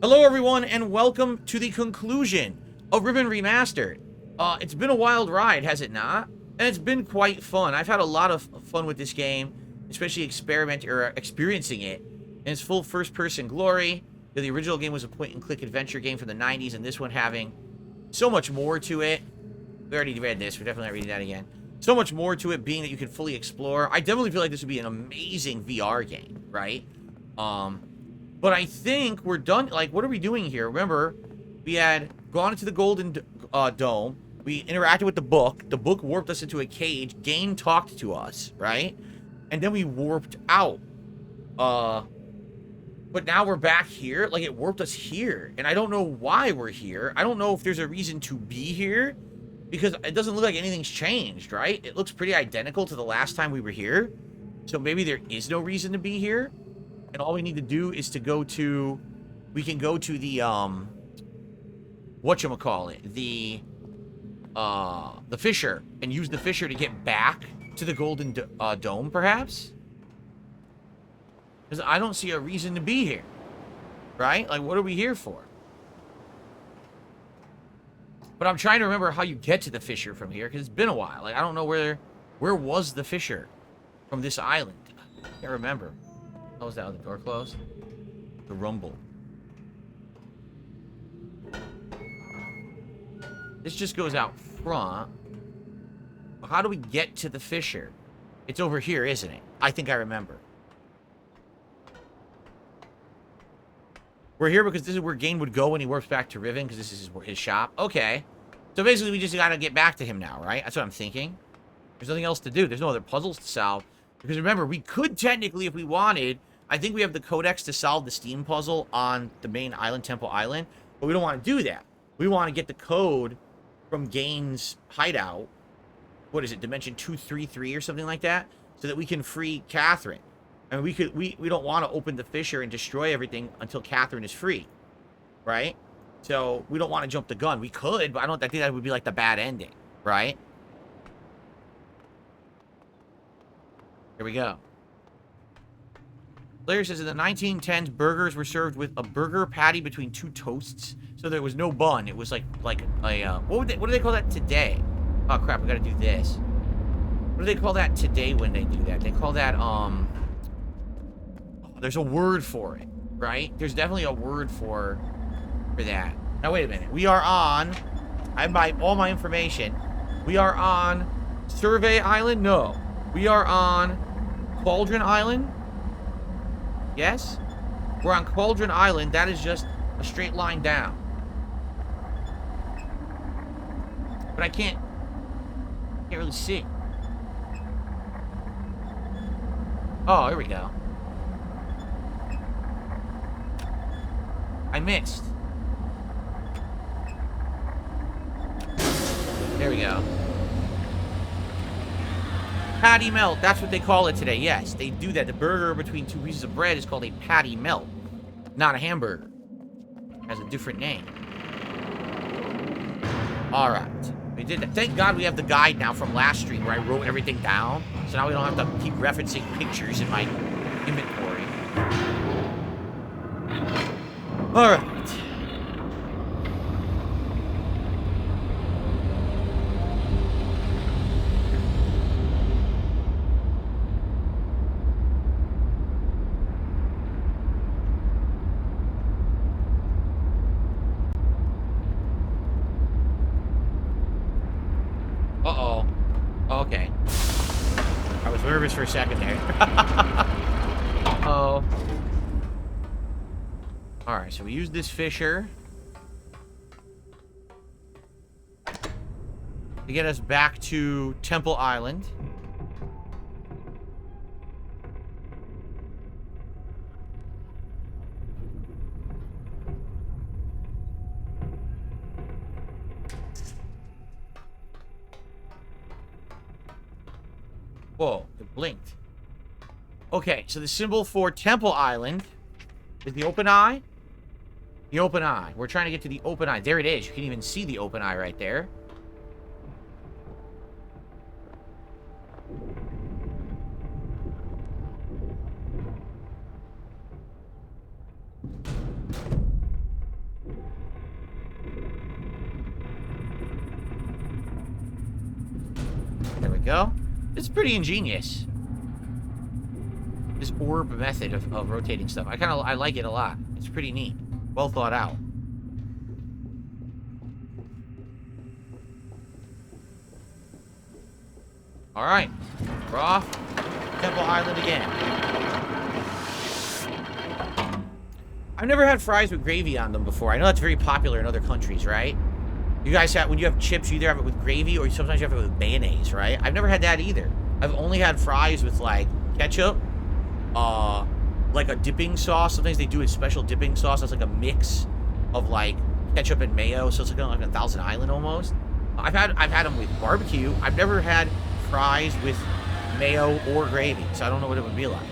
Hello, everyone, and welcome to the conclusion of Riven Remastered. It's been a wild ride, has it not? And it's been quite fun. I've had a lot of fun with this game, especially experiencing it in its full first-person glory. The original game was a point-and-click adventure game from the 90s, and this one having so much more to it. We already read this. We're definitely not reading that again. So much more to it, being that you can fully explore. I definitely feel like this would be an amazing VR game, right? But I think we're done. Like, what are we doing here? Remember, we had gone into the Golden Dome. We interacted with the book. The book warped us into a cage. Gehn talked to us, right? And then we warped out. But now we're back here. Like, it warped us here. And I don't know why we're here. I don't know if there's a reason to be here. Because it doesn't look like anything's changed, right? It looks pretty identical to the last time we were here. So maybe there is no reason to be here. And all we need to do is to go to... We can go to the, whatchamacallit? The fissure. And use the fissure to get back to the Golden Dome, perhaps? Because I don't see a reason to be here. Right? Like, what are we here for? But I'm trying to remember how you get to the fissure from here, because it's been a while. Like, I don't know where was the fissure from this island. I can't remember. Oh, was that other door closed? The rumble. This just goes out front. How do we get to the fissure? It's over here, isn't it? I think I remember. We're here because this is where Gehn would go when he warps back to Riven, because this is his shop. Okay. So basically, we just gotta get back to him now, right? That's what I'm thinking. There's nothing else to do. There's no other puzzles to solve. Because remember, we could technically, if we wanted... I think we have the codex to solve the Steam puzzle on the main island, Temple Island. But we don't want to do that. We want to get the code from Gehn's hideout. What is it? Dimension 233 or something like that? So that we can free Catherine. And we don't want to open the fissure and destroy everything until Catherine is free. Right? So we don't want to jump the gun. We could, but I think that would be like the bad ending. Right? Here we go. Blair says in the 1910s, burgers were served with a burger patty between two toasts. So there was no bun. It was like a, what do they call that today? Oh, crap, we gotta do this. What do they call that today when they do that? They call that, there's a word for it, right? There's definitely a word for that. Now, wait a minute. We are on, I have all my information. We are on Survey Island? No. We are on Cauldron Island? Yes? We're on Cauldron Island. That is just a straight line down. But I can't really see. Oh, here we go. I missed. There we go. Patty melt. That's what they call it today. Yes, they do that. The burger between two pieces of bread is called a patty melt. Not a hamburger. It has a different name. Alright. We did that. Thank God we have the guide now from last stream where I wrote everything down. So now we don't have to keep referencing pictures in my inventory. Alright. Uh-oh. Okay. I was nervous for a second there. Uh-oh. Alright, so we use this fissure to get us back to Temple Island. Whoa, it blinked. Okay, so the symbol for Temple Island is the open eye. The open eye. We're trying to get to the open eye. There it is. You can even see the open eye right there. go. It's pretty ingenious. This orb method of rotating stuff. I like it a lot. It's pretty neat. Well thought out. Alright. We're off. Temple Island again. I've never had fries with gravy on them before. I know that's very popular in other countries, right? You guys have, when you have chips, you either have it with gravy or sometimes you have it with mayonnaise, right? I've never had that either. I've only had fries with, like, ketchup, like a dipping sauce. Sometimes they do a special dipping sauce that's like a mix of, like, ketchup and mayo, so it's like a Thousand Island almost. I've had them with barbecue. I've never had fries with mayo or gravy, so I don't know what it would be like.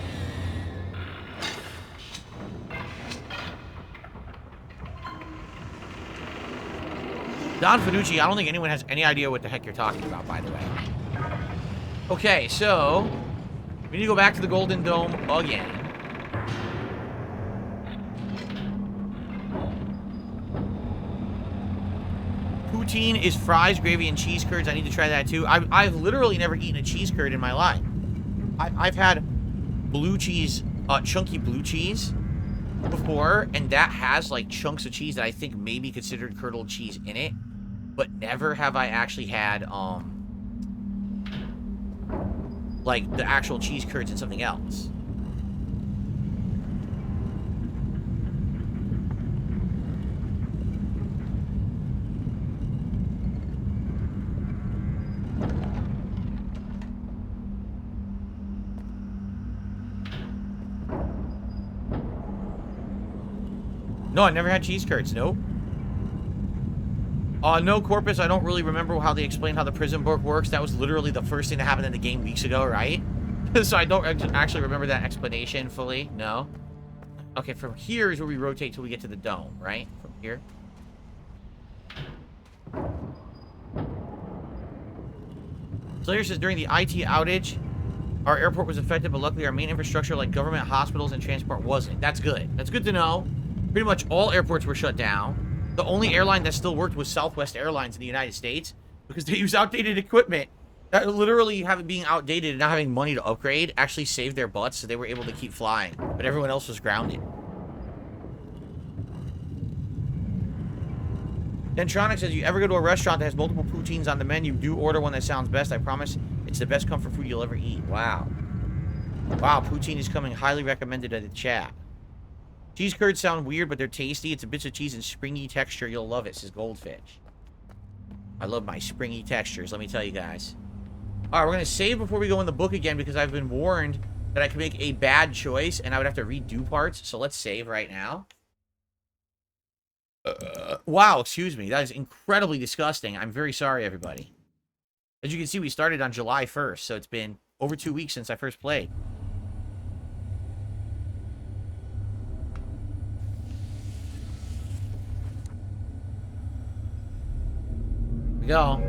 Don Finucci, I don't think anyone has any idea what the heck you're talking about, by the way. Okay, so we need to go back to the Golden Dome again. Poutine is fries, gravy, and cheese curds. I need to try that too. I've literally never eaten a cheese curd in my life. I've had blue cheese, chunky blue cheese before, and that has like chunks of cheese that I think may be considered curdled cheese in it, but never have I actually had like the actual cheese curds and something else. No, I never had cheese curds. Nope. No, Corpus, I don't really remember how they explained how the prison book works. That was literally the first thing that happened in the game weeks ago, right? So I don't actually remember that explanation fully. No. Okay, from here is where we rotate till we get to the dome, right? From here. Slayer says, during the IT outage, our airport was affected, but luckily our main infrastructure like government, hospitals, and transport wasn't. That's good. That's good to know. Pretty much all airports were shut down. The only airline that still worked was Southwest Airlines in the United States because they use outdated equipment. That literally being outdated and not having money to upgrade actually saved their butts, so they were able to keep flying. But everyone else was grounded. Dentronic says, you ever go to a restaurant that has multiple poutines on the menu, do order one that sounds best. I promise it's the best comfort food you'll ever eat. Wow. Wow, poutine is coming highly recommended at the chat. Cheese curds sound weird, but they're tasty. It's a bits of cheese and springy texture. You'll love it, says Goldfish. I love my springy textures, let me tell you guys. Alright, we're going to save before we go in the book again because I've been warned that I could make a bad choice and I would have to redo parts. So let's save right now. Wow, excuse me. That is incredibly disgusting. I'm very sorry, everybody. As you can see, we started on July 1st, so it's been over 2 weeks since I first played. Here we go.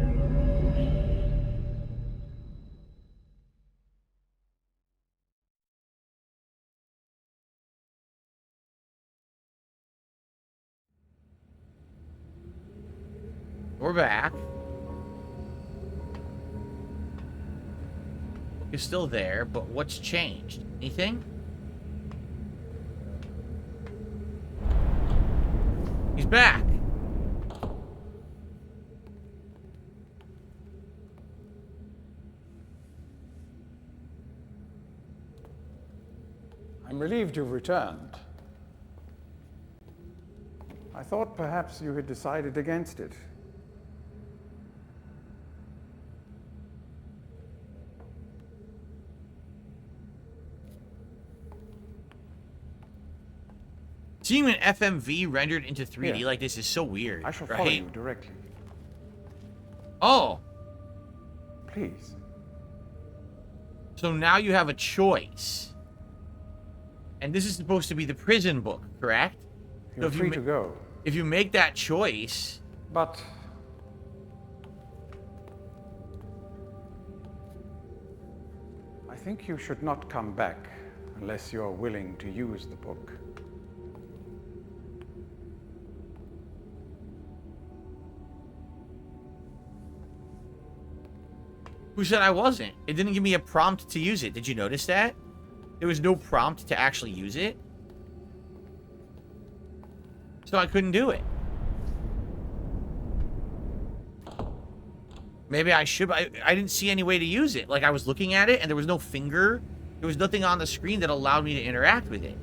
We're back. Book is still there, but what's changed? Anything? He's back. I'm relieved you've returned. I thought perhaps you had decided against it. Seeing an FMV rendered into 3D Here. like this is so weird. I shall right? follow you directly. Oh. Please. So now you have a choice. And this is supposed to be the prison book, correct? You're free to go. If you make that choice... But... I think you should not come back unless you're willing to use the book. Who said I wasn't? It didn't give me a prompt to use it. Did you notice that? There was no prompt to actually use it. So I couldn't do it. Maybe I should. I didn't see any way to use it. Like, I was looking at it, and there was no finger. There was nothing on the screen that allowed me to interact with it.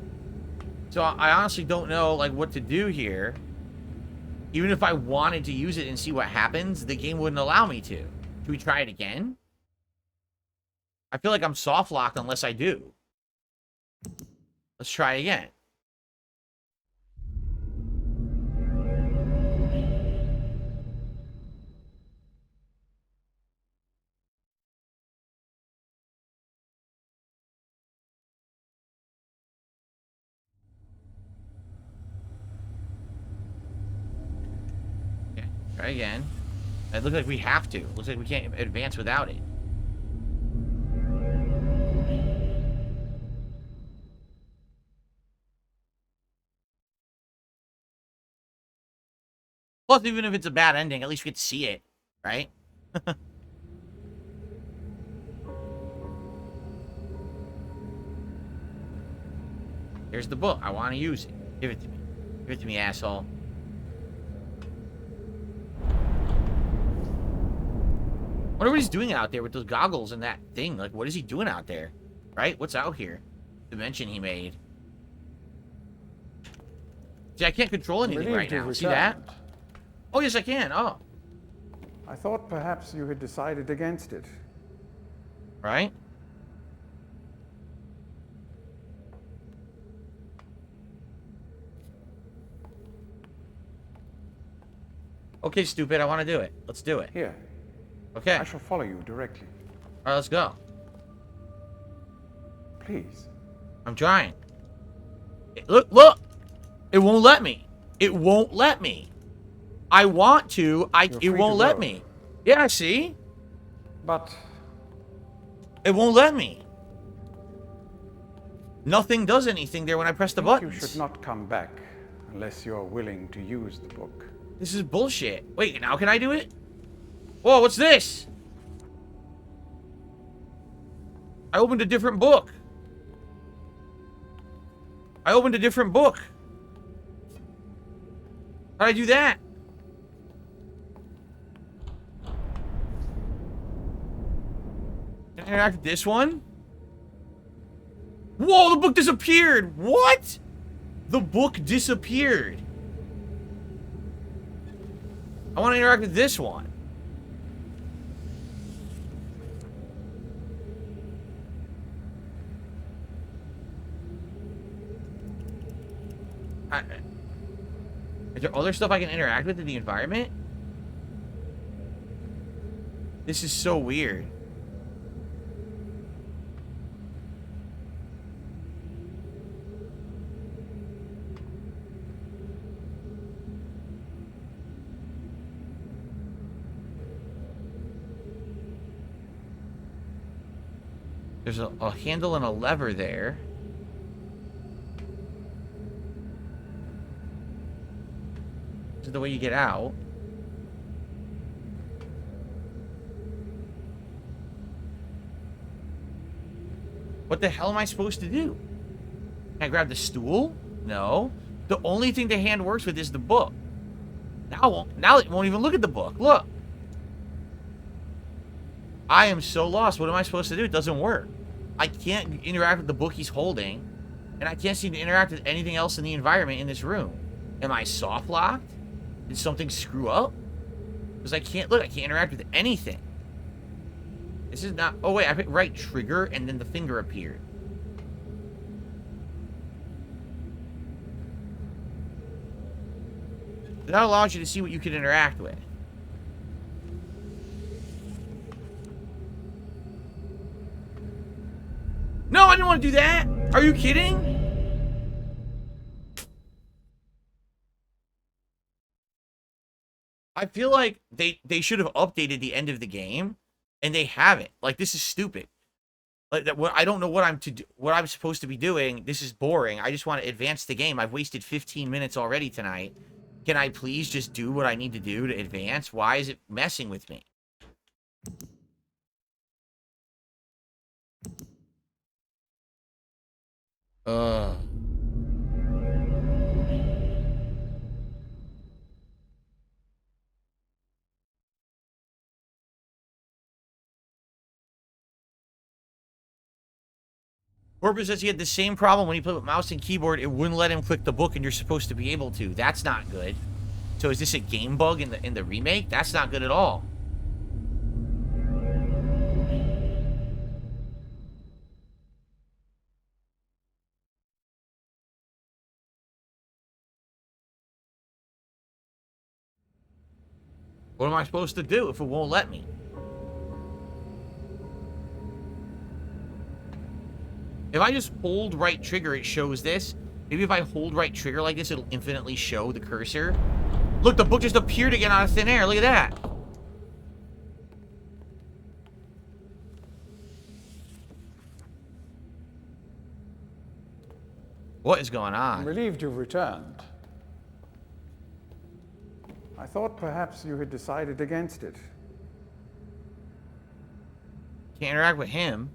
So I honestly don't know, like, what to do here. Even if I wanted to use it and see what happens, the game wouldn't allow me to. Should we try it again? I feel like I'm soft-locked unless I do. Let's try again. Okay, try again. It looks like we have to. It looks like we can't advance without it. Plus, even if it's a bad ending, at least we get to see it, right? Here's the book. I want to use it. Give it to me. Give it to me, asshole. I wonder what he's doing out there with those goggles and that thing. Like, what is he doing out there? Right? What's out here? Dimension he made. See, I can't control anything right now. See that? Oh, yes, I can. Oh. I thought perhaps you had decided against it. Right? Okay, stupid. I want to do it. Let's do it. Here. Okay. I shall follow you directly. All right, let's go. Please. I'm trying. Look, look! It won't let me. It won't let me. I want to. It won't let me. Yeah, see? But it won't let me. Nothing does anything there when I press the buttons. You should not come back unless you're willing to use the book. This is bullshit. Wait, now can I do it? Whoa, what's this? I opened a different book. I opened a different book. How'd I do that? Can I interact with this one? Whoa, the book disappeared! What? The book disappeared. I want to interact with this one. Is there other stuff I can interact with in the environment? This is so weird. There's a handle and a lever there. This is the way you get out. What the hell am I supposed to do? Can I grab the stool? No. The only thing the hand works with is the book. Now it won't even look at the book. Look. I am so lost. What am I supposed to do? It doesn't work. I can't interact with the book he's holding, and I can't seem to interact with anything else in the environment in this room. Am I soft locked? Did something screw up? Because I can't interact with anything. This is not... Oh, wait, I hit right trigger, and then the finger appeared. That allows you to see what you can interact with. No, I didn't want to do that. Are you kidding? I feel like they should have updated the end of the game, and they haven't. Like, this is stupid. Like, I don't know what I'm supposed to be doing. This is boring. I just want to advance the game. I've wasted 15 minutes already tonight. Can I please just do what I need to do to advance? Why is it messing with me? Uh. Corbin says he had the same problem when he played with mouse and keyboard. It wouldn't let him click the book, and you're supposed to be able to. That's not good. So is this a game bug in the remake? That's not good at all. What am I supposed to do if it won't let me? If I just hold right trigger, it shows this. Maybe if I hold right trigger like this, it'll infinitely show the cursor. Look, the book just appeared again out of thin air. Look at that. What is going on? I'm relieved you've returned. I thought perhaps you had decided against it. Can't interact with him.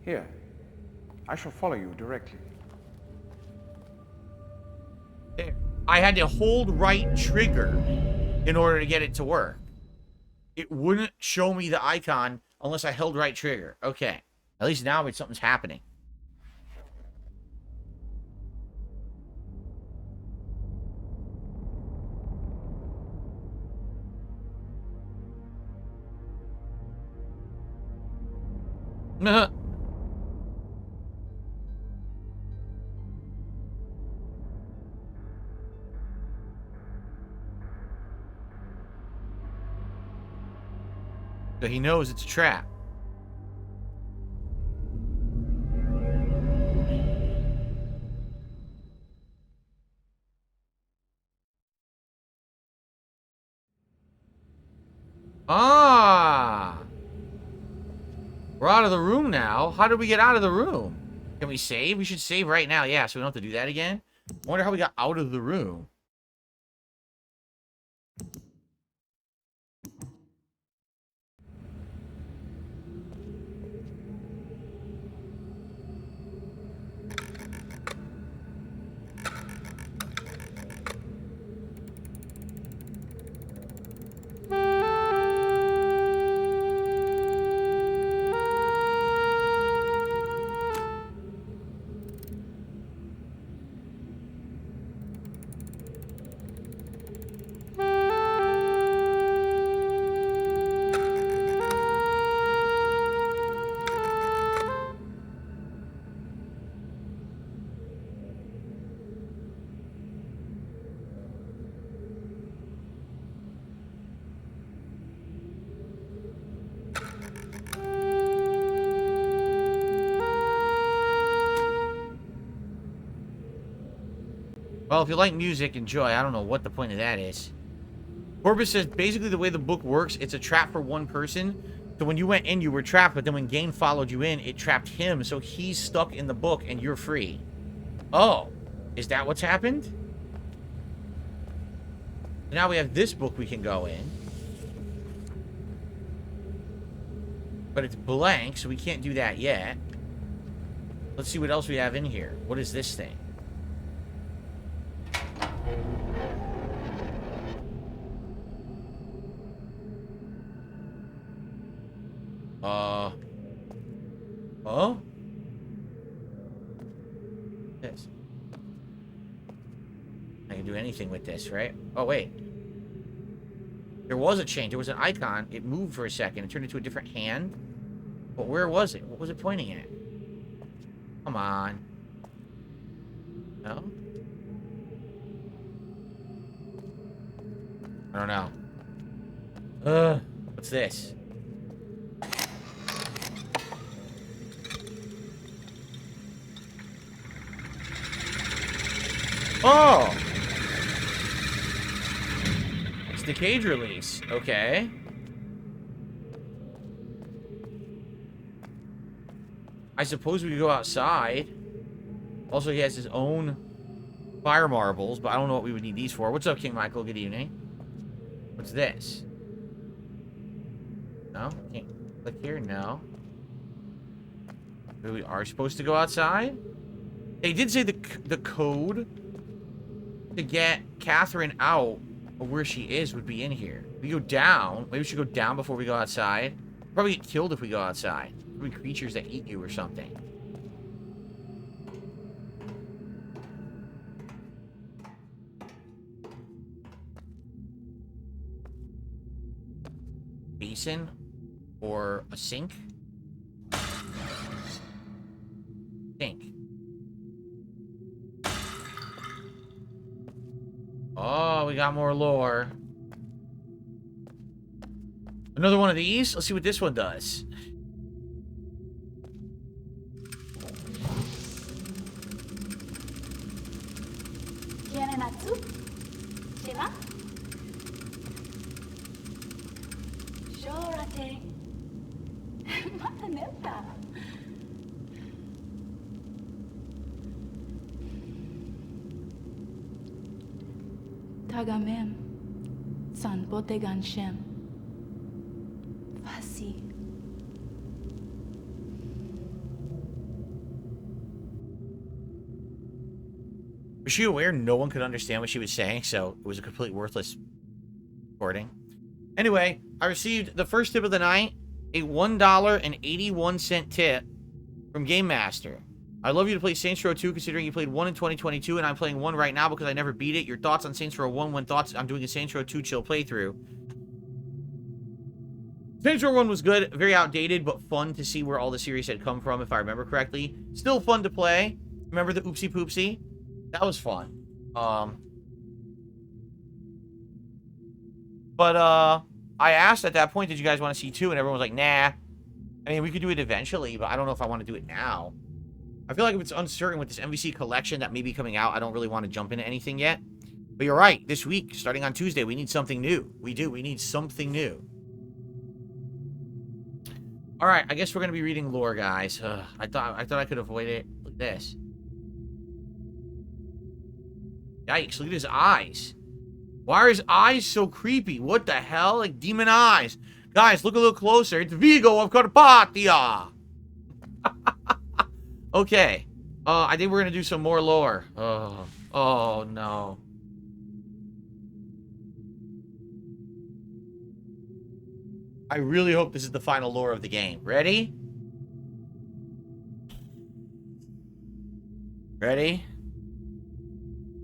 Here, I shall follow you directly. There. I had to hold right trigger in order to get it to work. It wouldn't show me the icon unless I held right trigger. Okay. At least now something's happening. So he knows it's a trap. Ah! We're out of the room now. How did we get out of the room? Can we save? We should save right now. Yeah, so we don't have to do that again. I wonder how we got out of the room. Well, if you like music, enjoy. I don't know what the point of that is. Corbus says, basically the way the book works, it's a trap for one person. So when you went in, you were trapped, but then when Gehn followed you in, it trapped him, so he's stuck in the book and you're free. Oh, is that what's happened? Now we have this book we can go in. But it's blank, so we can't do that yet. Let's see what else we have in here. What is this thing? Oh? This. I can do anything with this, right? Oh, wait. There was a change. There was an icon. It moved for a second. It turned into a different hand. But where was it? What was it pointing at? Come on. No? I don't know. What's this? Oh! It's the cage release. Okay. I suppose we could go outside. Also, he has his own fire marbles, but I don't know what we would need these for. What's up, King Michael? Good evening. What's this? No? Can't click here? No. We are supposed to go outside? They did say the code to get Catherine out of where she is would be in here. We go down. Maybe we should go down before we go outside. Probably get killed if we go outside. Probably creatures that eat you or something. Basin or a sink? Sink. Oh, we got more lore. Another one of these? Let's see what this one does. Tagamem, san botegan shem, fasi. Was she aware no one could understand what she was saying, so it was a completely worthless recording? Anyway, I received the first tip of the night, a $1.81 tip from Game Master. I'd love you to play Saints Row 2, considering you played 1 in 2022, and I'm playing 1 right now because I never beat it. Your thoughts on Saints Row 1 when thoughts I'm doing a Saints Row 2 chill playthrough. Saints Row 1 was good, very outdated, but fun to see where all the series had come from, if I remember correctly. Still fun to play. Remember the Oopsie Poopsie? That was fun. I asked at that point, did you guys want to see 2? And everyone was like, nah. I mean, we could do it eventually, but I don't know if I want to do it now. I feel like if it's uncertain with this MVC collection that may be coming out, I don't really want to jump into anything yet. But you're right. This week, starting on Tuesday, we need something new. We do. We need something new. All right. I guess we're going to be reading lore, guys. I thought I could avoid it. Look at this. Yikes. Look at his eyes. Why are his eyes so creepy? What the hell? Like demon eyes. Guys, look a little closer. It's Vigo of Carpathia. Okay. I think we're going to do some more lore. Oh, no. I really hope this is the final lore of the game. Ready? Ready?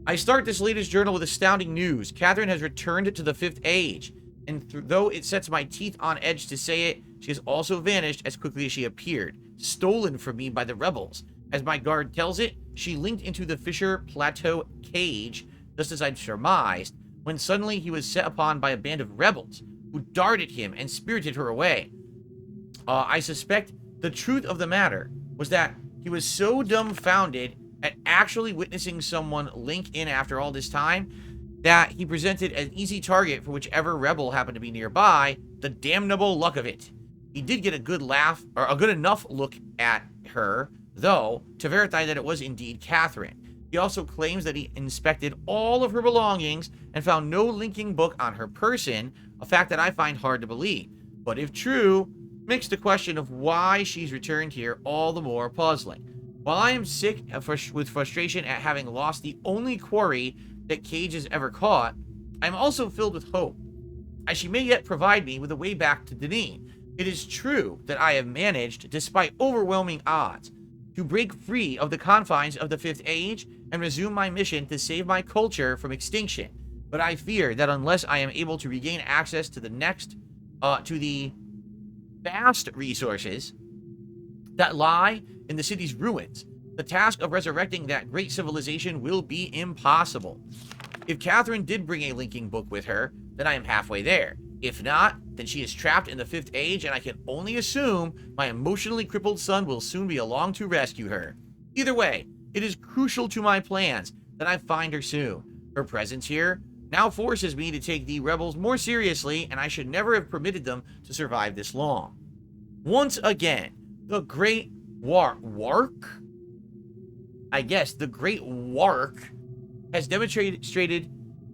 I start this latest journal with astounding news. Catherine has returned to the 5th Age. And though it sets my teeth on edge to say it, she has also vanished as quickly as she appeared. Stolen from me by the rebels. As my guard tells it, she linked into the Fisher Plateau cage, just as I'd surmised, when suddenly he was set upon by a band of rebels, who darted him and spirited her away. I suspect the truth of the matter was that he was so dumbfounded at actually witnessing someone link in after all this time, that he presented an easy target for whichever rebel happened to be nearby. The damnable luck of it. He did get a good laugh, or a good enough look at her, though, to verify that it was indeed Catherine. He also claims that he inspected all of her belongings and found no linking book on her person, a fact that I find hard to believe. But if true, makes the question of why she's returned here all the more puzzling. While I am sick with frustration at having lost the only quarry that Cage has ever caught, I am also filled with hope, as she may yet provide me with a way back to Deneen. It is true that I have managed, despite overwhelming odds, to break free of the confines of the 5th Age and resume my mission to save my culture from extinction. But I fear that unless I am able to regain access to the vast resources that lie in the city's ruins, the task of resurrecting that great civilization will be impossible. If Catherine did bring a linking book with her, then I am halfway there. If not, then she is trapped in the 5th Age, and I can only assume my emotionally crippled son will soon be along to rescue her. Either way, it is crucial to my plans that I find her soon. Her presence here now forces me to take the rebels more seriously, and I should never have permitted them to survive this long. Once again, the Great Wark? I guess the Great Wark has demonstrated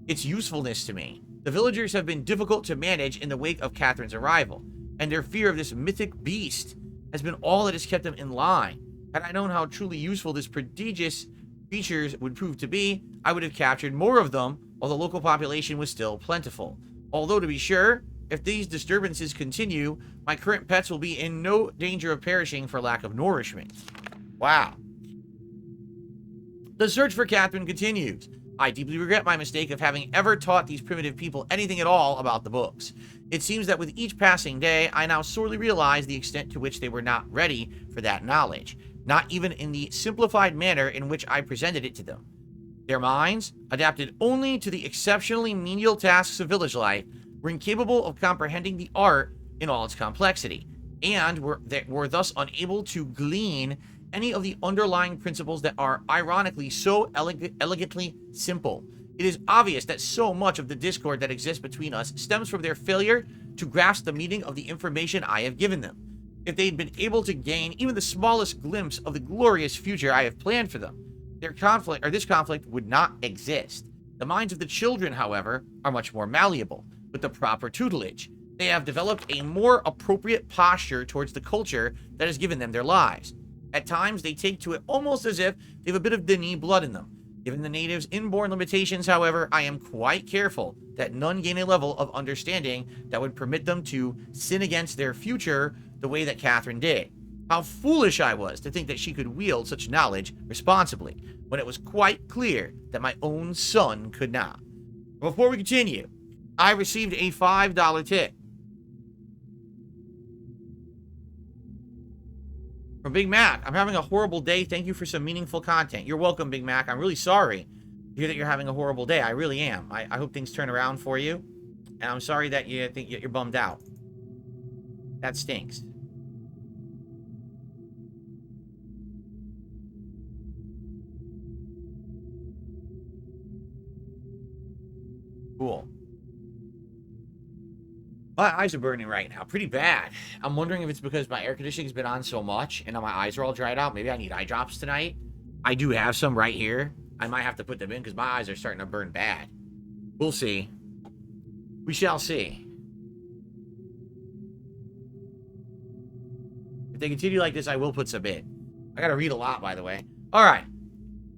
its usefulness to me. The villagers have been difficult to manage in the wake of Catherine's arrival. and their fear of this mythic beast has been all that has kept them in line. Had I known how truly useful this prodigious creatures would prove to be, I would have captured more of them while the local population was still plentiful. Although, to be sure, if these disturbances continue, my current pets will be in no danger of perishing for lack of nourishment. Wow. The search for Catherine continues. I deeply regret my mistake of having ever taught these primitive people anything at all about the books. It seems that with each passing day, I now sorely realize the extent to which they were not ready for that knowledge, not even in the simplified manner in which I presented it to them. Their minds, adapted only to the exceptionally menial tasks of village life, were incapable of comprehending the art in all its complexity, and were thus unable to glean any of the underlying principles that are, ironically, so elegantly simple. It is obvious that so much of the discord that exists between us stems from their failure to grasp the meaning of the information I have given them. If they'd been able to gain even the smallest glimpse of the glorious future I have planned for them, this conflict would not exist. The minds of the children, however, are much more malleable. With the proper tutelage, they have developed a more appropriate posture towards the culture that has given them their lives. At times, they take to it almost as if they have a bit of Denis blood in them. Given the natives' inborn limitations, however, I am quite careful that none gain a level of understanding that would permit them to sin against their future the way that Catherine did. How foolish I was to think that she could wield such knowledge responsibly, when it was quite clear that my own son could not. Before we continue, I received a $5 tip from Big Mac. I'm having a horrible day. Thank you for some meaningful content. You're welcome, Big Mac. I'm really sorry to hear that you're having a horrible day. I really am. I hope things turn around for you. And I'm sorry that you think you're bummed out. That stinks. Cool. My eyes are burning right now. Pretty bad. I'm wondering if it's because my air conditioning has been on so much and now my eyes are all dried out. Maybe I need eye drops tonight. I do have some right here. I might have to put them in because my eyes are starting to burn bad. We'll see. We shall see. If they continue like this, I will put some in. I gotta read a lot, by the way. Alright.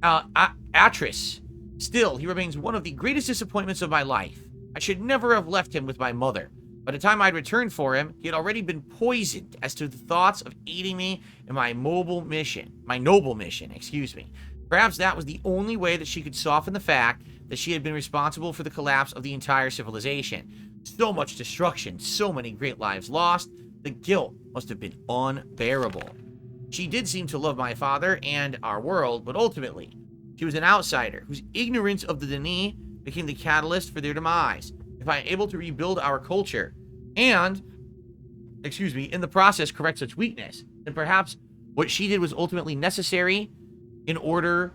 Atris. Still, he remains one of the greatest disappointments of my life. I should never have left him with my mother. By the time I'd returned for him, he had already been poisoned as to the thoughts of aiding me in my noble mission, excuse me. Perhaps that was the only way that she could soften the fact that she had been responsible for the collapse of the entire civilization. So much destruction, so many great lives lost. The guilt must have been unbearable. She did seem to love my father and our world, but ultimately, she was an outsider whose ignorance of the Denis became the catalyst for their demise. If I am able to rebuild our culture and, in the process correct such weakness, then perhaps what she did was ultimately necessary in order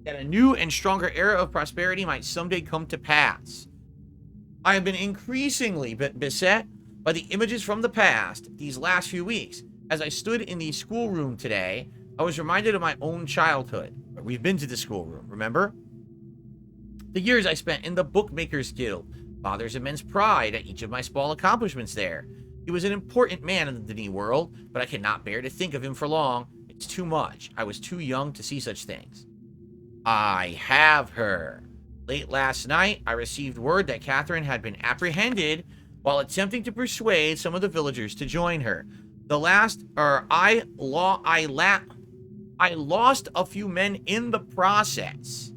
that a new and stronger era of prosperity might someday come to pass. I have been increasingly beset by the images from the past these last few weeks. As I stood in the schoolroom today, I was reminded of my own childhood. We've been to the schoolroom, remember? The years I spent in the Bookmakers Guild, Father's immense pride at each of my small accomplishments there. He was an important man in the Denis world, but I cannot bear to think of him for long. It's too much. I was too young to see such things. I have her. Late last night, I received word that Catherine had been apprehended while attempting to persuade some of the villagers to join her. I lost a few men in the process,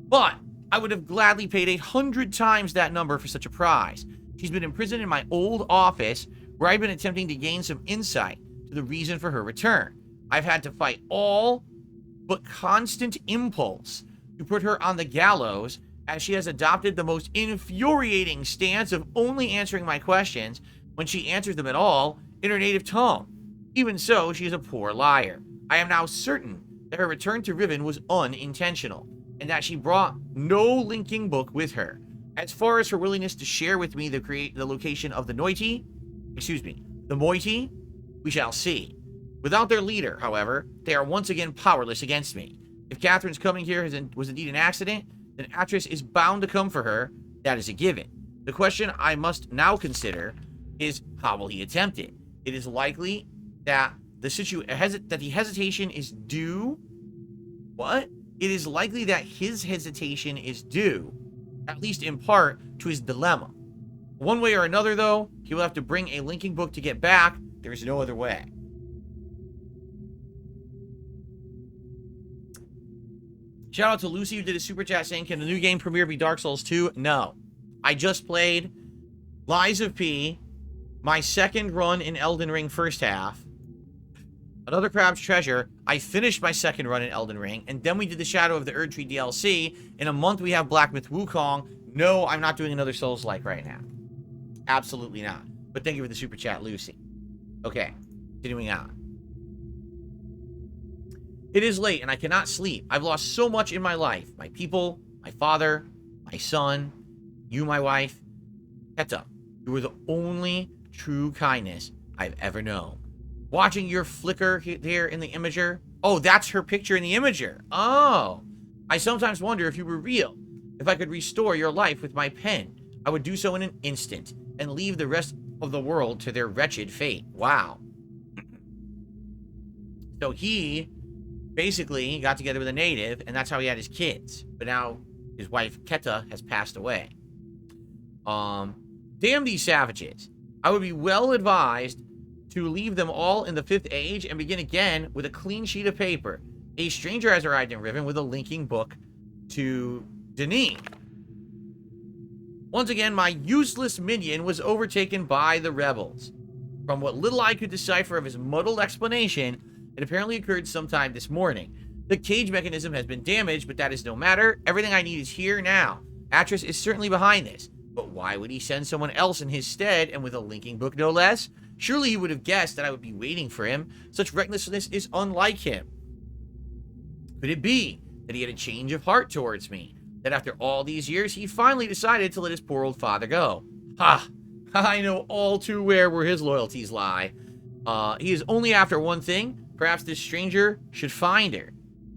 but I would have gladly paid 100 times that number for such a prize. She's been imprisoned in my old office, where I've been attempting to gain some insight to the reason for her return. I've had to fight all but constant impulse to put her on the gallows, as she has adopted the most infuriating stance of only answering my questions, when she answers them at all, in her native tongue. Even so, she is a poor liar. I am now certain that her return to Riven was unintentional, and that she brought no linking book with her. As far as her willingness to share with me the location of the moiety, we shall see. Without their leader, however, they are once again powerless against me. If Catherine's coming here was indeed an accident, then Atris is bound to come for her. That is a given. The question I must now consider is how will he attempt it? It is likely that the hesitation is due. What? It is likely that his hesitation is due, at least in part, to his dilemma. One way or another, though, he will have to bring a linking book to get back. There is no other way. Shout out to Lucy who did a super chat saying, can the new game premiere be Dark Souls 2? No. I just played Lies of P, my second run in Elden Ring first half, Another Crab's Treasure. I finished my second run in Elden Ring, and then we did the Shadow of the Erdtree DLC. In a month, we have Black Myth Wukong. No, I'm not doing another Souls-like right now. Absolutely not. But thank you for the super chat, Lucy. Okay, continuing on. It is late, and I cannot sleep. I've lost so much in my life. My people, my father, my son, you, my wife. Keta, you were the only true kindness I've ever known. Watching your flicker here in the imager. Oh, that's her picture in the imager. Oh. I sometimes wonder if you were real. If I could restore your life with my pen, I would do so in an instant and leave the rest of the world to their wretched fate. Wow. So he basically got together with a native, and that's how he had his kids. But now his wife, Keta, has passed away. Damn these savages. I would be well advised to leave them all in the 5th age and begin again with a clean sheet of paper. A stranger has arrived in Riven with a linking book to Denis. Once again, my useless minion was overtaken by the rebels. From what little I could decipher of his muddled explanation, it apparently occurred sometime this morning. The cage mechanism has been damaged, but that is no matter. Everything I need is here now. Atris is certainly behind this. But why would he send someone else in his stead, and with a linking book no less? Surely he would have guessed that I would be waiting for him. Such recklessness is unlike him. Could it be that he had a change of heart towards me? That after all these years, he finally decided to let his poor old father go? Ha! I know all too well where his loyalties lie. He is only after one thing. Perhaps this stranger should find her.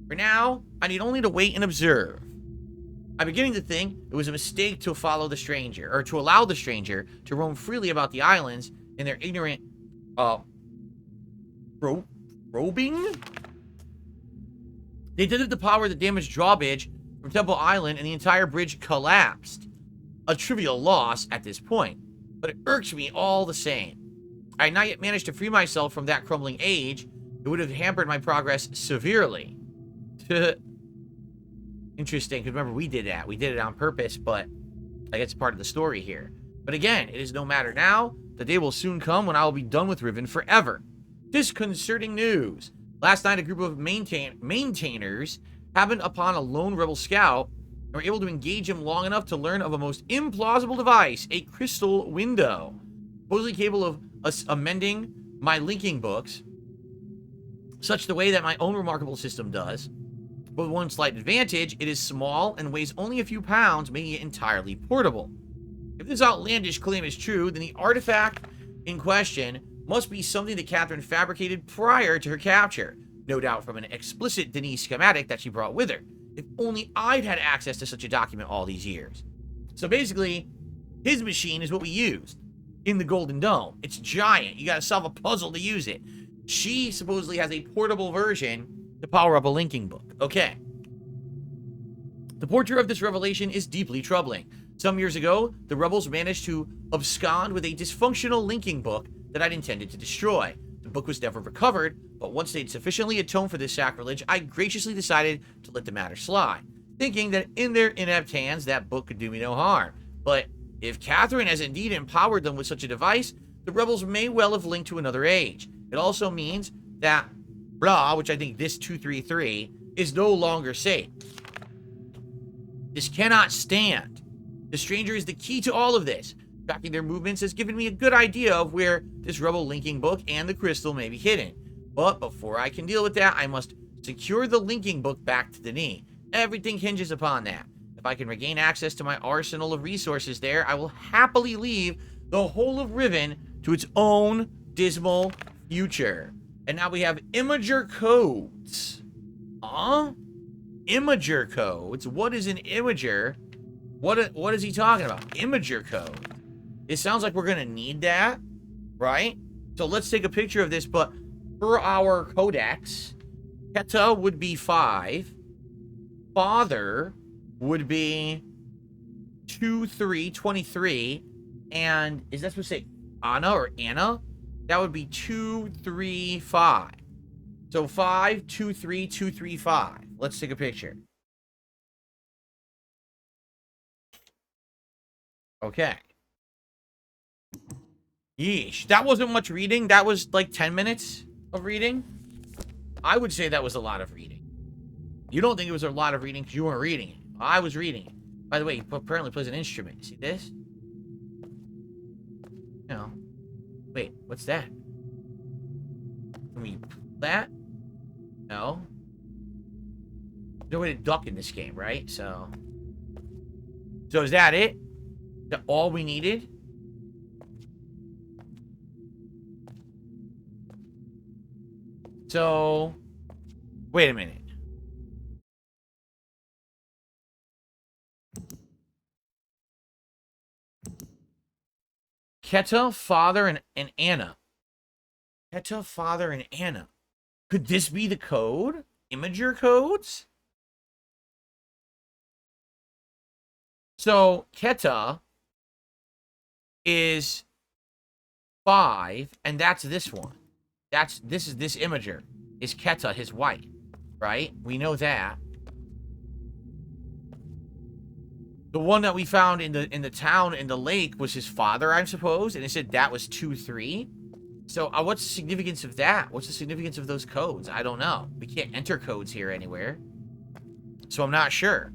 For now, I need only to wait and observe. I'm beginning to think it was a mistake to follow the stranger, or to allow the stranger to roam freely about the islands in their ignorant, probing? They did it to power the damaged drawbridge from Temple Island, and the entire bridge collapsed. A trivial loss at this point, but it irks me all the same. I had not yet managed to free myself from that crumbling age. It would have hampered my progress severely. Interesting, because remember, we did that. We did it on purpose, but I guess it's part of the story here. But again, it is no matter now. The day will soon come when I will be done with Riven forever. Disconcerting news. Last night, a group of maintainers happened upon a lone rebel scout and were able to engage him long enough to learn of a most implausible device, a crystal window, supposedly capable of amending my linking books, such the way that my own remarkable system does. But with one slight advantage, it is small and weighs only a few pounds, making it entirely portable. If this outlandish claim is true, then the artifact in question must be something that Catherine fabricated prior to her capture, no doubt from an explicit Denis schematic that she brought with her. If only I'd had access to such a document all these years. So basically, his machine is what we used in the Golden Dome. It's giant. You gotta solve a puzzle to use it. She supposedly has a portable version to power up a linking book. Okay. The portrait of this revelation is deeply troubling. Some years ago, the rebels managed to abscond with a dysfunctional linking book that I'd intended to destroy. The book was never recovered, but once they'd sufficiently atoned for this sacrilege, I graciously decided to let the matter slide, thinking that in their inept hands, that book could do me no harm. But if Catherine has indeed empowered them with such a device, the rebels may well have linked to another age. It also means that blah, which I think this 233, is no longer safe. This cannot stand. The stranger is the key to all of this. Tracking their movements has given me a good idea of where this rebel linking book and the crystal may be hidden. But before I can deal with that, I must secure the linking book back to Denis. Everything hinges upon that. If I can regain access to my arsenal of resources there, I will happily leave the whole of Riven to its own dismal future. And now we have imager codes. Imager codes? What is an imager? What is he talking about? Imager code. It sounds like we're going to need that. right? So let's take a picture of this, but per our codex, Keta would be 5. Father would be 2, 3, 23. And is that supposed to say Anna or Anna? That would be 2, 3, 5. So 5, 2, 3, 2, 3, 5. Let's take a picture. Okay. Yeesh. That wasn't much reading. That was like 10 minutes of reading. I would say that was a lot of reading. You don't think it was a lot of reading because you weren't reading it. I was reading it. By the way, he apparently plays an instrument. See this? No. Wait, what's that? Can we pull that? No. There's no way to duck in this game, right? So is that it? Is that all we needed? So, wait a minute. Keta, Father, and Anna. Keta, Father, and Anna. Could this be the code? Imager codes? So, Keta is 5, and that's this one. This is this imager. Is Keta, his wife. Right? We know that. The one that we found in the town, in the lake, was his father, I suppose. And it said that was 2, 3. So, what's the significance of that? What's the significance of those codes? I don't know. We can't enter codes here anywhere. So, I'm not sure.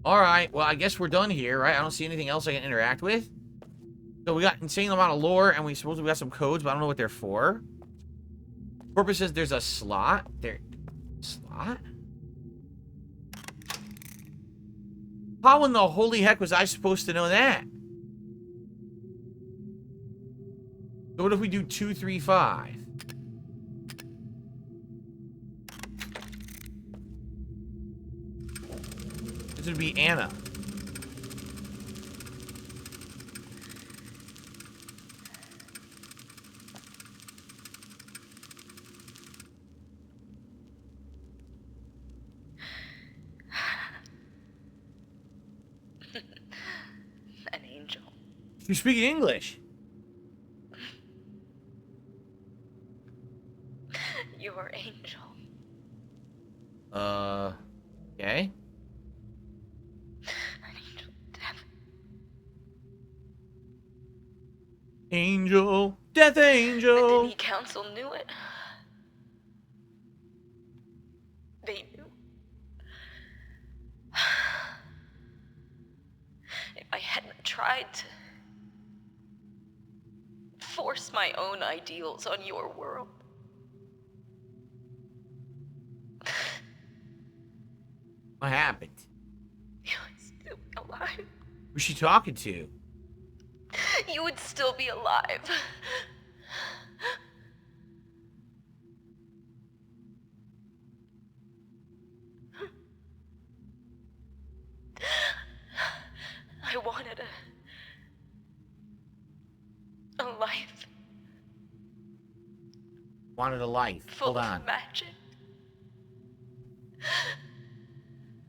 Alright, well, I guess we're done here, right? I don't see anything else I can interact with. So, we got insane amount of lore, and we suppose we got some codes, but I don't know what they're for. Corpus says there's a slot. Slot? How in the holy heck was I supposed to know that? So what if we do 2, 3, 5? This would be Anna. An angel. You're speaking English. Your angel. Okay. An angel death. Angel. Death The angel. Dini Council knew it. They knew. If I hadn't tried to force my own ideals on your world. What happened? You would still be alive. Who's she talking to? You would still be alive. I wanted a life Wanted a life. full Hold on. of magic.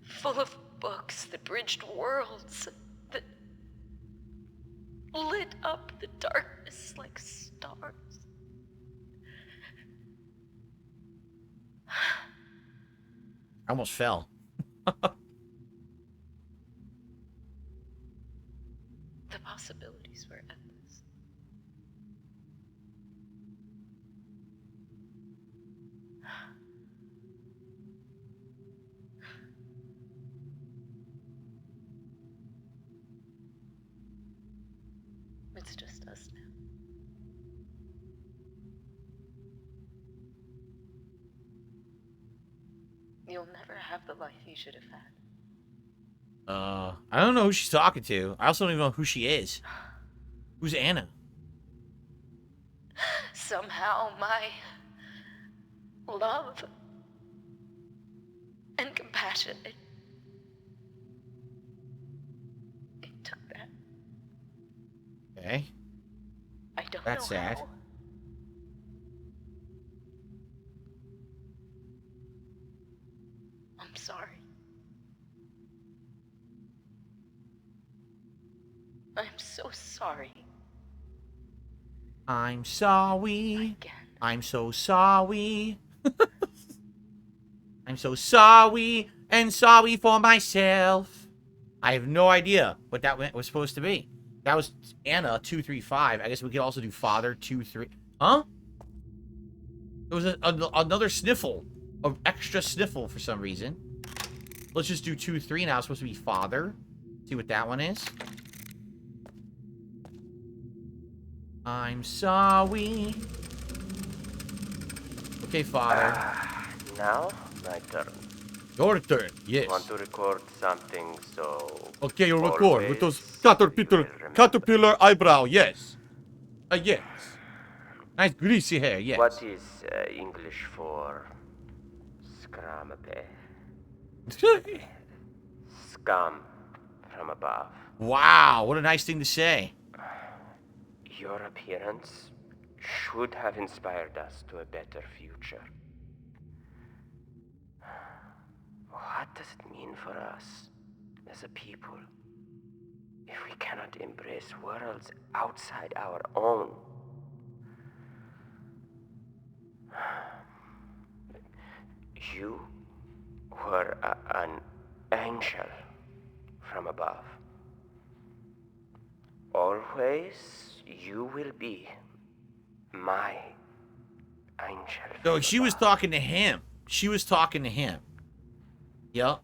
Full of books that bridged worlds, that lit up the darkness like stars. I almost fell. The possibilities were endless. It's just us now. You'll never have the life you should have had. I don't know who she's talking to. I also don't even know who she is. Who's Anna? Somehow my love and compassion, Okay. I don't That's know sad. how. I'm sorry. I'm so sorry. I'm sorry. Again. I'm so sorry. I'm so sorry and sorry for myself. I have no idea what that was supposed to be. That was Anna 235. I guess we could also do Father 23. Huh? There was another sniffle, an extra sniffle for some reason. Let's just do 2-3 now. It's supposed to be Father. See what that one is. I'm sorry. Okay, Father. Now, my turn. Your turn. Yes. Want to record something, so... Okay, you'll record with those always you will remember. caterpillar eyebrow. Yes. Yes. Nice greasy hair. Yes. What is English for... scramape? Scum from above. Wow, what a nice thing to say. Your appearance should have inspired us to a better future. What does it mean for us as a people if we cannot embrace worlds outside our own? You were an angel from above. Always you will be my angel. So from she was above. talking to him. She was talking to him. Yep.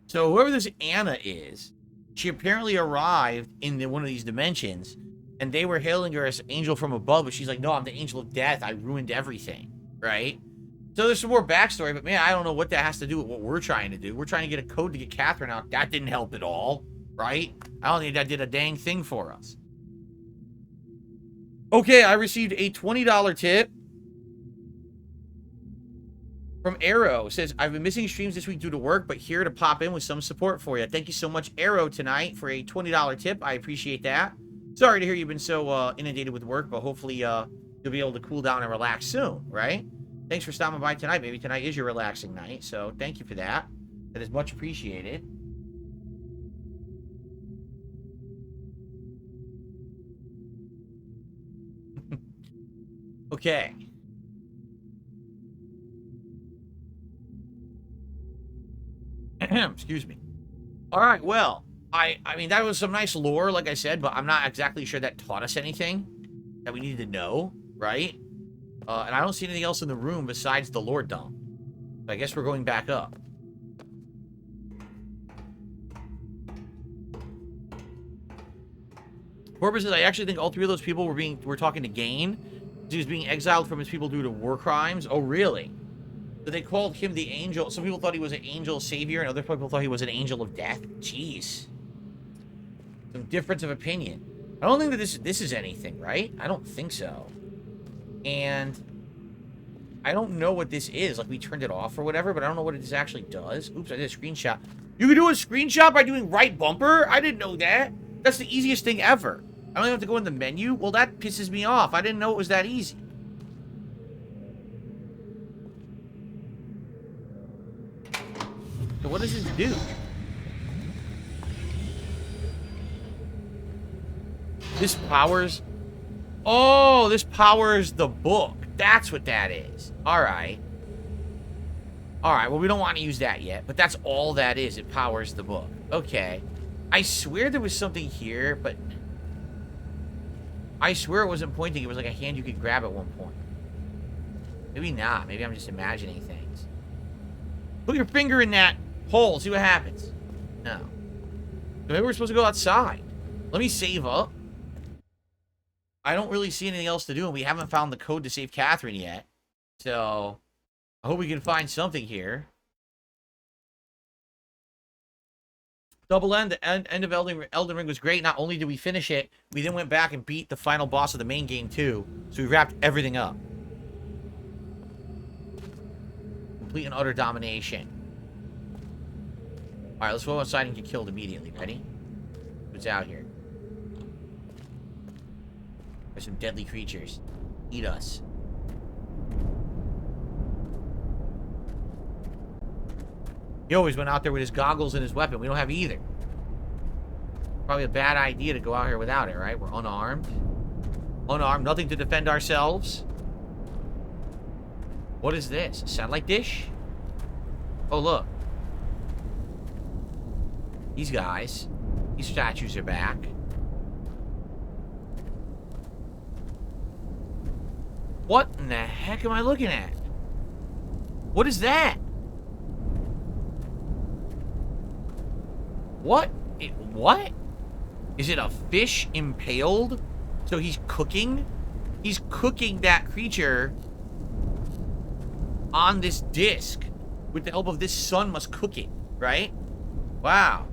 So whoever this Anna is, she apparently arrived in one of these dimensions, and they were hailing her as angel from above, but she's like, no, I'm the angel of death. I ruined everything, right? So there's some more backstory, but man, I don't know what that has to do with what we're trying to do. We're trying to get a code to get Catherine out. That didn't help at all, right? I don't think that did a dang thing for us. Okay, I received a $20 tip from Arrow. It says, I've been missing streams this week due to work, but here to pop in with some support for you. Thank you so much, Arrow, tonight for a $20 tip. I appreciate that. Sorry to hear you've been so inundated with work, but hopefully you'll be able to cool down and relax soon, right? Thanks for stopping by tonight. Maybe tonight is your relaxing night, so thank you for that. That is much appreciated. Okay. Excuse me. All right, well, I mean, that was some nice lore, like I said, but I'm not exactly sure that taught us anything that we needed to know, right? And I don't see anything else in the room besides the lore dump. So I guess we're going back up. Corbin says, I actually think all three of those people were talking to Gehn. He was being exiled from his people due to war crimes. Oh, really? So they called him the angel. Some people thought he was an angel savior, and other people thought he was an angel of death. Jeez. Some difference of opinion. I don't think that this is anything, right? I don't think so. And I don't know what this is. Like, we turned it off or whatever, but I don't know what this actually does. Oops, I did a screenshot. You can do a screenshot by doing right bumper? I didn't know that. That's the easiest thing ever. I don't even have to go in the menu? Well, that pisses me off. I didn't know it was that easy. So what does this do? This powers... Oh, this powers the book. That's what that is. Alright. Alright, well, we don't want to use that yet, but that's all that is. It powers the book. Okay. I swear there was something here, but... I swear it wasn't pointing. It was like a hand you could grab at one point. Maybe not. Maybe I'm just imagining things. Put your finger in that hole. See what happens. No. Maybe we're supposed to go outside. Let me save up. I don't really see anything else to do, and we haven't found the code to save Catherine yet. So, I hope we can find something here. Double End, the end of Elden Ring was great. Not only did we finish it, we then went back and beat the final boss of the main game, too. So we wrapped everything up. Complete and utter domination. Alright, let's go outside and get killed immediately. Ready? What's out here? There's some deadly creatures. Eat us. He always went out there with his goggles and his weapon. We don't have either. Probably a bad idea to go out here without it, right? We're unarmed. Unarmed. Nothing to defend ourselves. What is this? A satellite dish? Oh, look. These guys. These statues are back. What in the heck am I looking at? What is that? What? What? Is it a fish impaled? So he's cooking? He's cooking that creature on this disc. With the help of this sun must cook it, right? Wow.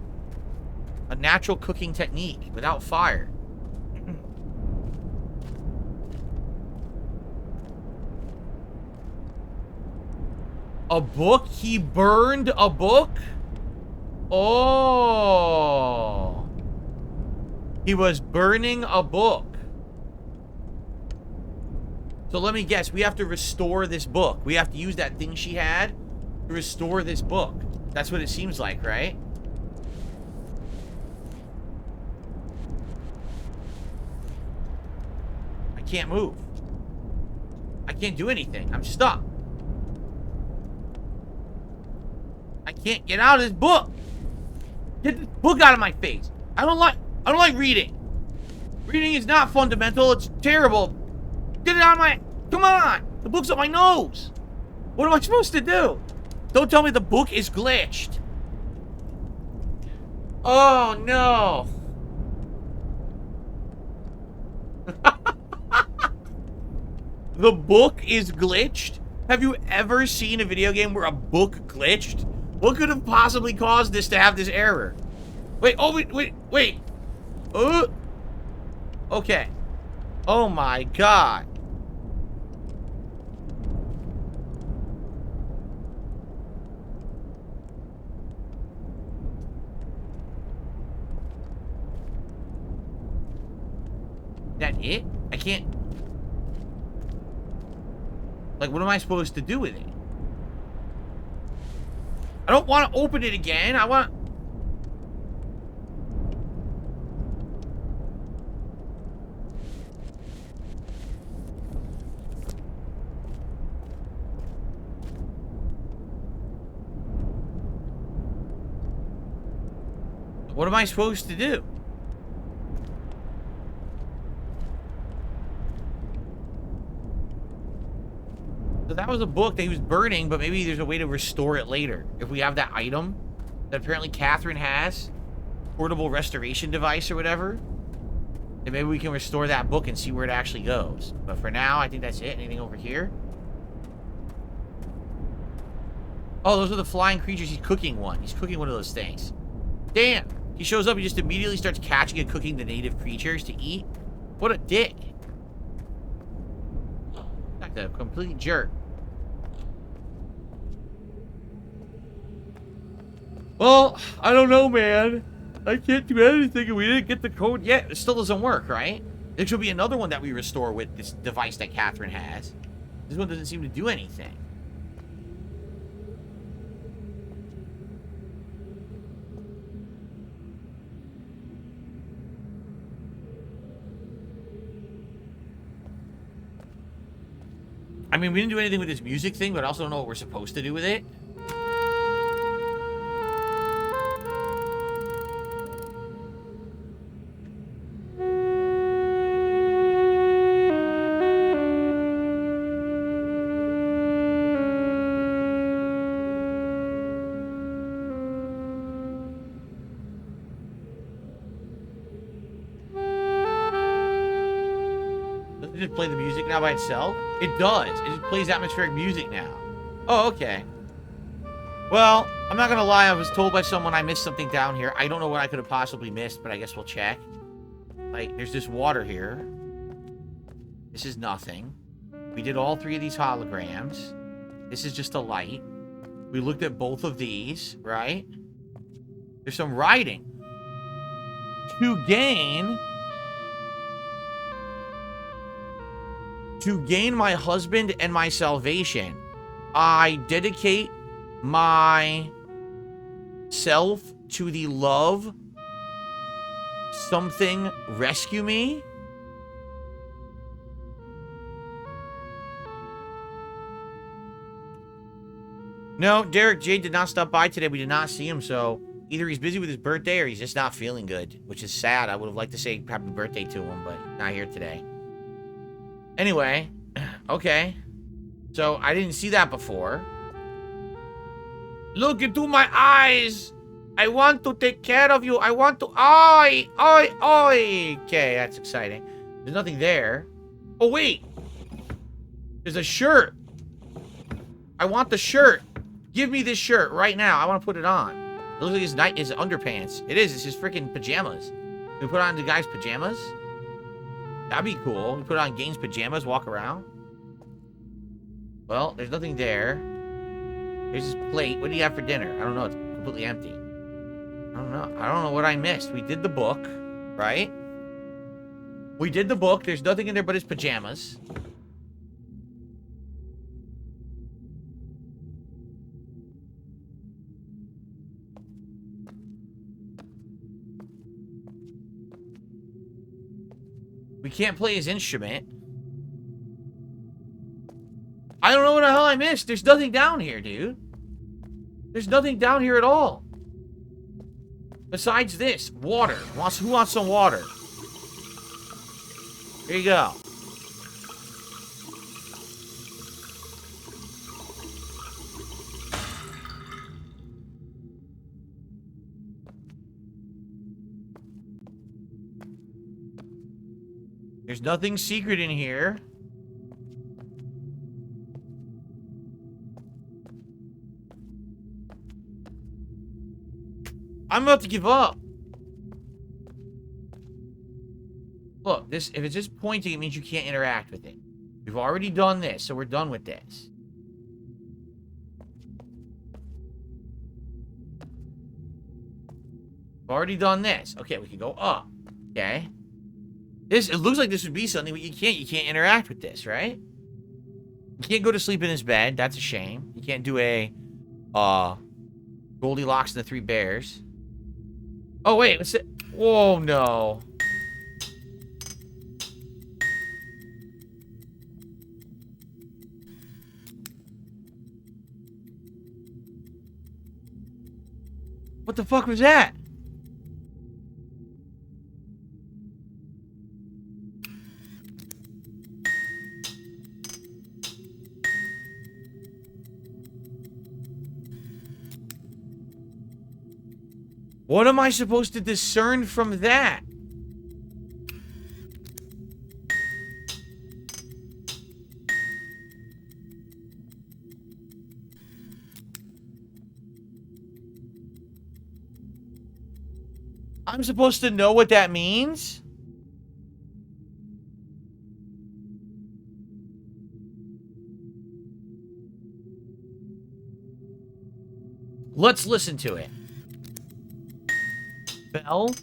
A natural cooking technique without fire. A book? He burned a book? Oh. He was burning a book. So let me guess. We have to restore this book. We have to use that thing she had to restore this book. That's what it seems like, right? I can't move. I can't do anything. I'm stuck. I can't get out of this book. Get this book out of my face. I don't like reading. Reading is not fundamental. It's terrible. Get it out of my... Come on. The book's on my nose. What am I supposed to do? Don't tell me the book is glitched. Oh, no. The book is glitched? Have you ever seen a video game where a book glitched? What could have possibly caused this to have this error? Wait, oh, wait. Okay. Oh my god. That it? I can't... Like, what am I supposed to do with it? I don't want to open it again. I want... What am I supposed to do? So that was a book that he was burning, but maybe there's a way to restore it later. If we have that item that apparently Catherine has, portable restoration device or whatever, then maybe we can restore that book and see where it actually goes. But for now, I think that's it. Anything over here? Oh, those are the flying creatures. He's cooking one. He's cooking one of those things. Damn. He shows up and just immediately starts catching and cooking the native creatures to eat. What a dick. Like a complete jerk. Well, I don't know, man. I can't do anything and we didn't get the code yet. It still doesn't work, right? There should be another one that we restore with this device that Catherine has. This one doesn't seem to do anything. I mean, we didn't do anything with this music thing, but I also don't know what we're supposed to do with it. Does it just play the music now by itself? It does. It just plays atmospheric music now. Oh, okay. Well, I'm not gonna lie. I was told by someone I missed something down here. I don't know what I could have possibly missed, but I guess we'll check. Like, there's this water here. This is nothing. We did all three of these holograms. This is just a light. We looked at both of these, right? There's some writing. To Gehn... To gain my husband and my salvation, I dedicate myself to the love. Something rescue me? No, Derek J did not stop by today. We did not see him, so either he's busy with his birthday or he's just not feeling good, which is sad. I would have liked to say happy birthday to him, but he's not here today. Anyway, okay. So I didn't see that before. Look into my eyes. I want to take care of you. I want to... Oi! Oi! Oi! Okay, that's exciting. There's nothing there. Oh, wait. There's a shirt. I want the shirt. Give me this shirt right now. I want to put it on. It looks like his underpants. It is. It's his freaking pajamas. Can we put on the guy's pajamas? That'd be cool. We put on Gehn's pajamas, walk around. Well, there's nothing there. There's his plate. What do you have for dinner? I don't know. It's completely empty. I don't know. I don't know what I missed. We did the book, right? We did the book. There's nothing in there but his pajamas. We can't play his instrument. I don't know what the hell I missed. There's nothing down here, dude. There's nothing down here at all. Besides this, water. Who wants some water? Here you go. There's nothing secret in here. I'm about to give up. Look, this, if it's just pointing, it means you can't interact with it. We've already done this, so we're done with this. We've already done this. Okay, we can go up. Okay. This, it looks like this would be something, but you can't interact with this, right? You can't go to sleep in his bed. That's a shame. You can't do a, Goldilocks and the Three Bears. Oh, wait, what's it? Whoa, no. What the fuck was that? What am I supposed to discern from that? I'm supposed to know what that means? Let's listen to it. Bell.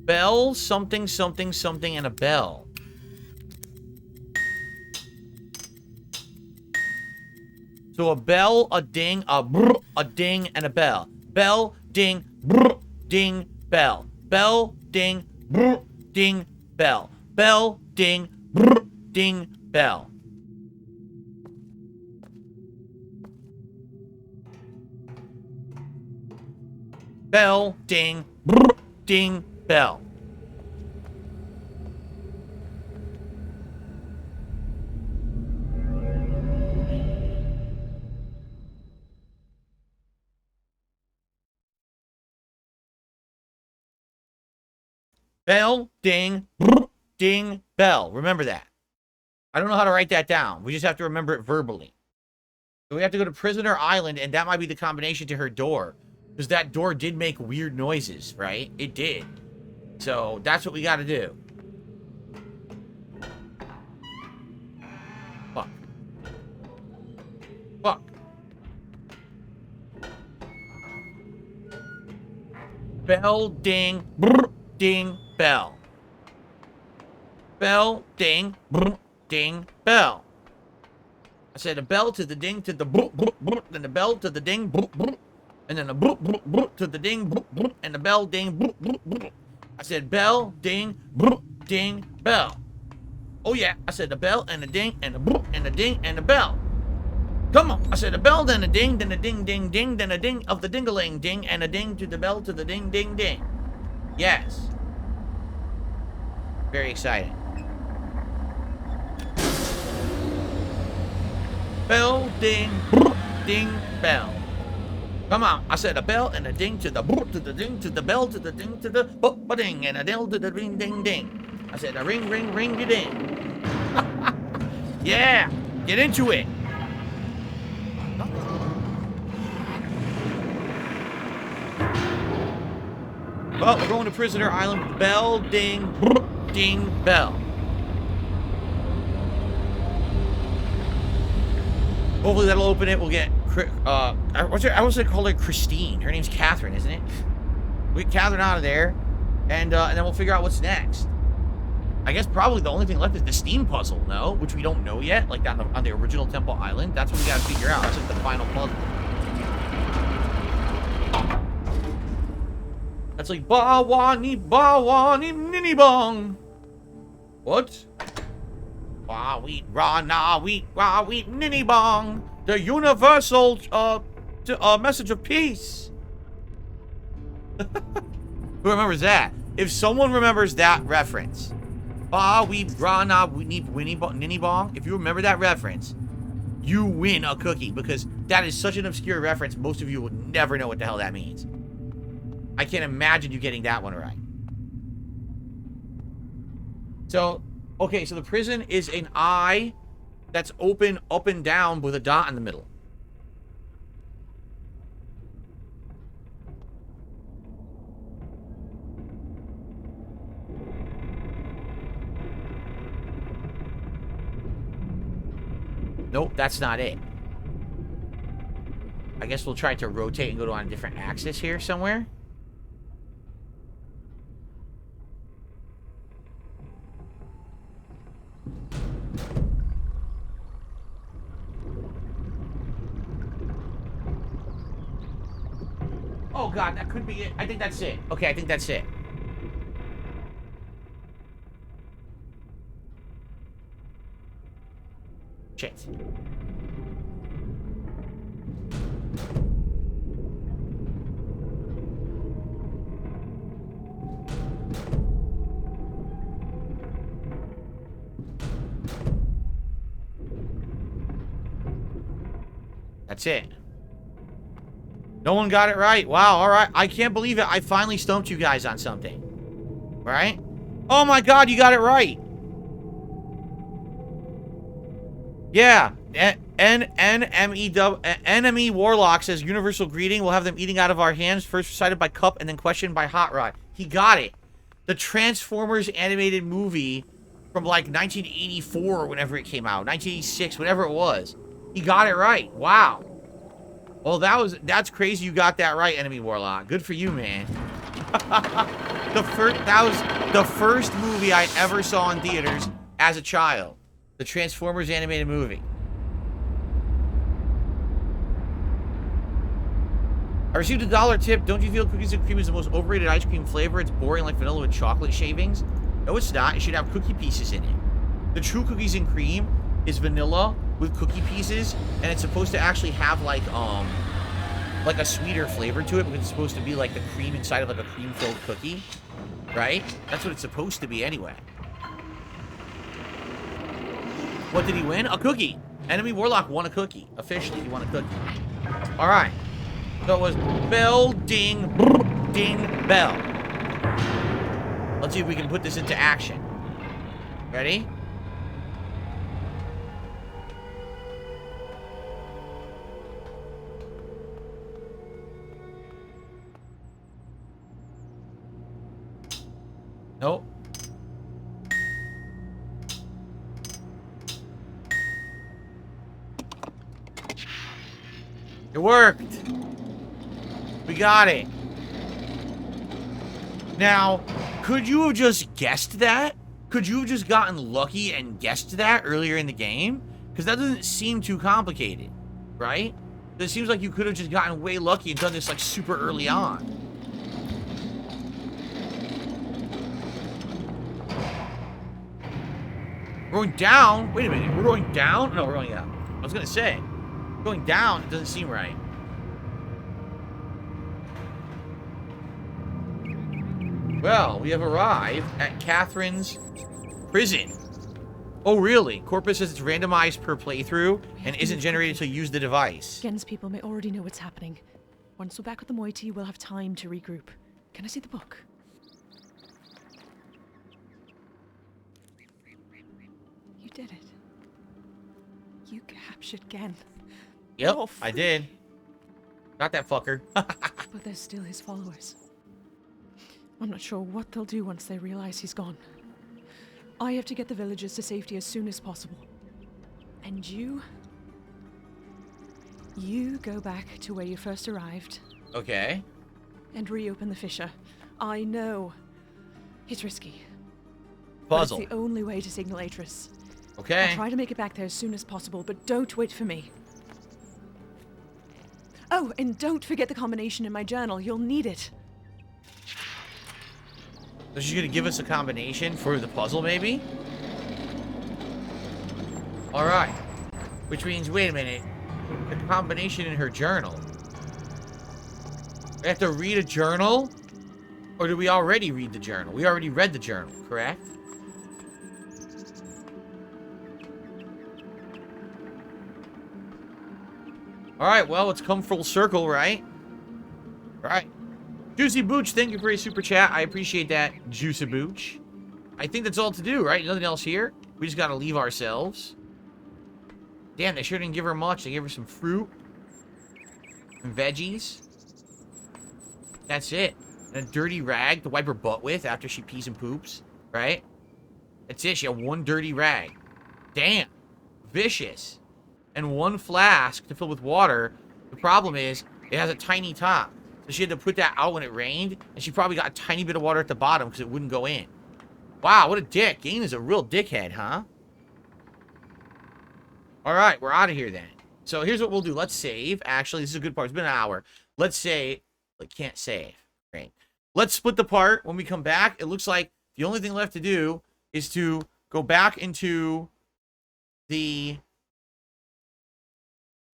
Bell, something, something, something, and a bell. So a bell, a ding, a brr, a ding, and a bell. Bell, ding, brr, ding, bell. Bell, ding, brr, ding, bell. Bell, ding, brr, ding, bell. Bell, ding, brr, ding, bell. Bell, ding, brr, ding, bell. Remember that. I don't know how to write that down. We just have to remember it verbally. So we have to go to Prisoner Island, and that might be the combination to her door. Because that door did make weird noises, right? It did. So, that's what we gotta do. Fuck. Fuck. Bell, ding, brr, ding, bell. Bell, ding, brr, ding, bell. I said a bell to the ding to the brr, brr, brr, then the bell to the ding, brr, brr, and then the brr, brr, brr, to the ding, brr, brr, and the bell, ding, brr, brr, brr. I said bell, ding, brr, ding, bell. Oh yeah, I said the bell and the ding and the brr, and the ding and the bell. Come on, I said the bell, then the ding, then the ding, ding, ding, then the ding of the ding-a-ling, ding, and a ding to the bell to the ding, ding, ding. Yes. Very exciting. Bell, ding, brr, ding, bell. Come on, I said a bell and a ding to the brr, to the ding, to the bell, to the ding, to the ding, and a dill to the ring, ding, ding. I said a ring, ring, ring, you ding. Yeah, get into it. Well, we're going to Prisoner Island. Bell, ding, brr, ding, bell. Hopefully that'll open it. We'll get, I was gonna call her Christine. Her name's Catherine, isn't it? We get Catherine out of there, and then we'll figure out what's next. I guess probably the only thing left is the steam puzzle, no? Which we don't know yet, like on the original Temple Island. That's what we gotta figure out. That's like the final puzzle. That's like ba-wa-ni, nini bong. What? Wa-wee, ra-na-wee, wa-wee, nini bong. The universal, message of peace. Who remembers that? If someone remembers that reference, ba-wee, ra-na-wee, nini bong. If you remember that reference, you win a cookie, because that is such an obscure reference, most of you would never know what the hell that means. I can't imagine you getting that one right. So, okay, so the prison is an eye that's open up and down with a dot in the middle. Nope, that's not it. I guess we'll try to rotate and go on a different axis here somewhere. Oh god, that could be it. I think that's it. Okay, I think that's it. Shit. That's it. No one got it right. Wow, alright. I can't believe it. I finally stumped you guys on something. Right? Oh my god, you got it right. Yeah. Enemy Warlock says, universal greeting. We'll have them eating out of our hands. First recited by Cup and then questioned by Hot Rod. He got it. The Transformers animated movie from like 1984 or whenever it came out. 1986, whatever it was. He got it right. Wow. Well, that's crazy you got that right, Enemy Warlock. Good for you, man. That was the first movie I ever saw in theaters as a child. The Transformers animated movie. I received a $1 tip. Don't you feel cookies and cream is the most overrated ice cream flavor? It's boring like vanilla with chocolate shavings. No, it's not. It should have cookie pieces in it. The true cookies and cream is vanilla with cookie pieces, and it's supposed to actually have like a sweeter flavor to it, because it's supposed to be like the cream inside of like a cream-filled cookie, right? That's what it's supposed to be anyway. What did he win? A cookie. Enemy Warlock won a cookie. Officially, he won a cookie. All right. So it was bell, ding, brr, ding, bell. Let's see if we can put this into action. Ready? Nope. It worked. We got it. Now, could you have just guessed that? could you have just gotten lucky and guessed that earlier in the game? Because that doesn't seem too complicated, right? It seems like you could have just gotten way lucky and done this like super early on. We're going down? Wait a minute, we're going down? No, we're going up. I was gonna say, going down, it doesn't seem right. Well, we have arrived at Catherine's prison. Oh, really? Corpus says it's randomized per playthrough and isn't generated until you use the device. Gehn's people may already know what's happening. Once we're back with the moiety, we'll have time to regroup. Can I see the book? You did it. You captured Gehn. Yep, Oh, I did. Got that fucker. But they're still his followers. I'm not sure what they'll do once they realize he's gone. I have to get the villagers to safety as soon as possible. And you go back to where you first arrived. Okay. And reopen the fissure. I know. It's risky. Puzzle. But it's the only way to signal Atris. Okay. I'll try to make it back there as soon as possible, but don't wait for me. Oh, and don't forget the combination in my journal. You'll need it. So she's gonna give us a combination for the puzzle, maybe? Alright. Which means, wait a minute. The combination in her journal. We have to read a journal? Or did we already read the journal? We already read the journal, correct? Alright, well, it's come full circle, right? Right. Juicy Booch, thank you for a super chat. I appreciate that, Juicy Booch. I think that's all to do, right? Nothing else here. We just gotta leave ourselves. Damn, they sure didn't give her much. They gave her some fruit. Some veggies. That's it. And a dirty rag to wipe her butt with after she pees and poops, right? That's it. She had one dirty rag. Damn. Vicious. And one flask to fill with water. The problem is, it has a tiny top. So she had to put that out when it rained, and she probably got a tiny bit of water at the bottom because it wouldn't go in. Wow, what a dick. Gehn is a real dickhead, huh? Alright, we're out of here then. So here's what we'll do. Let's save. Actually, this is a good part. It's been an hour. Let's say... Like, can't save. Great. Let's split the part. When we come back, it looks like the only thing left to do is to go back into the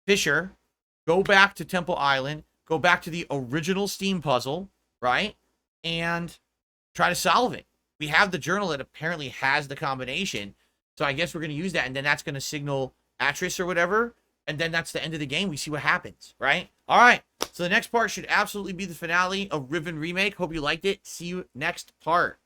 fissure, go back to Temple Island, go back to the original Steam puzzle, right? And try to solve it. We have the journal that apparently has the combination. So I guess we're going to use that. And then that's going to signal Atris or whatever. And then that's the end of the game. We see what happens, right? All right. So the next part should absolutely be the finale of Riven Remake. Hope you liked it. See you next part.